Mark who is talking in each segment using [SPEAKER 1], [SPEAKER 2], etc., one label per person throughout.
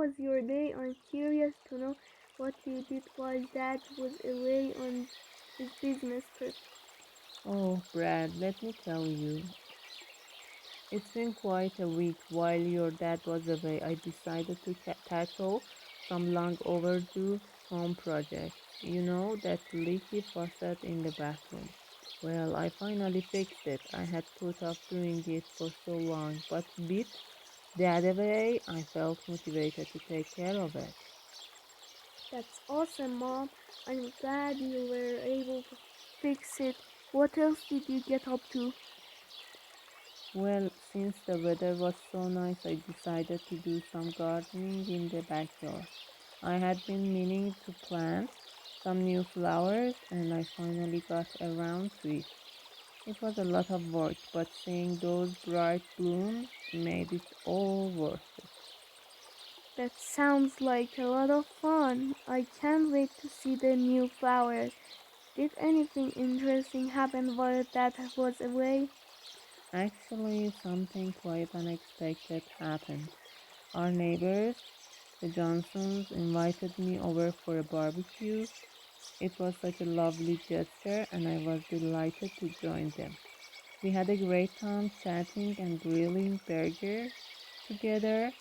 [SPEAKER 1] was your day? I'm curious to know what you did while Dad was away on his business trip.
[SPEAKER 2] Oh, Brad, let me tell you. It's been quite a week. While your dad was away, I decided to tackle some long overdue home projects. You know, that leaky faucet in the bathroom. Well, I finally fixed it. I had put off doing it for so long, but bit the other way, I felt motivated to take care of it.
[SPEAKER 1] That's awesome, Mom. I'm glad you were able to fix it. What else did you get up to?
[SPEAKER 2] Well, since the weather was so nice, I decided to do some gardening in the backyard. I had been meaning to plant some new flowers and I finally got around to it. It was a lot of work, but seeing those bright blooms made it all worth it.
[SPEAKER 1] That sounds like a lot of fun. I can't wait to see the new flowers. Did anything interesting happen while Dad was away?
[SPEAKER 2] Actually, something quite unexpected happened. Our neighbors, the Johnsons, invited me over for a barbecue. It was such a lovely gesture, and I was delighted to join them. We had a great time chatting and grilling burgers together.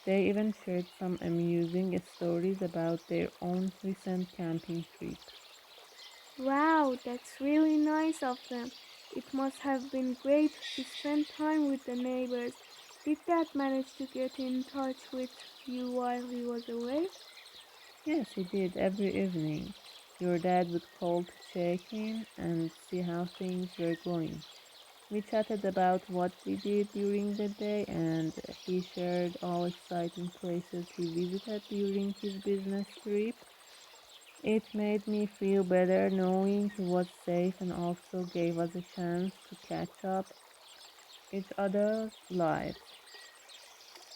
[SPEAKER 2] They even shared some amusing stories about their own recent camping trip.
[SPEAKER 1] Wow, that's really nice of them. It must have been great to spend time with the neighbors. Did Dad manage to get in touch with you while he was away?
[SPEAKER 2] Yes, he did every evening. Your dad would call to check in and see how things were going. We chatted about what we did during the day and he shared all exciting places he visited during his business trip. It made me feel better knowing he was safe and also gave us a chance to catch up each other's lives.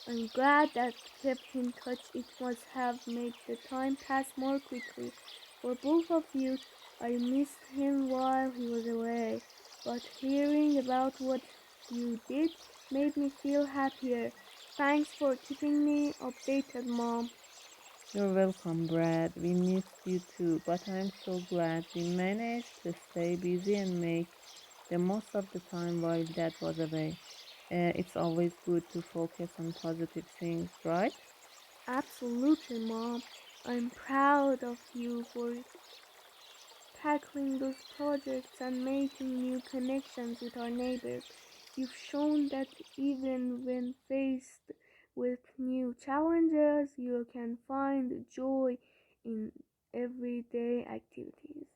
[SPEAKER 1] I'm glad that kept in touch. It must have made the time pass more quickly. For both of you, I missed him while he was away, but hearing about what you did made me feel happier. Thanks for keeping me updated, Mom.
[SPEAKER 2] You're welcome, Brad. We missed you too, but I'm so glad we managed to stay busy and make the most of the time while Dad was away. It's always good to focus on positive things, right?
[SPEAKER 1] Absolutely, Mom. I'm proud of you for tackling those projects and making new connections with our neighbors. You've shown that even when faced with new challenges, you can find joy in everyday activities.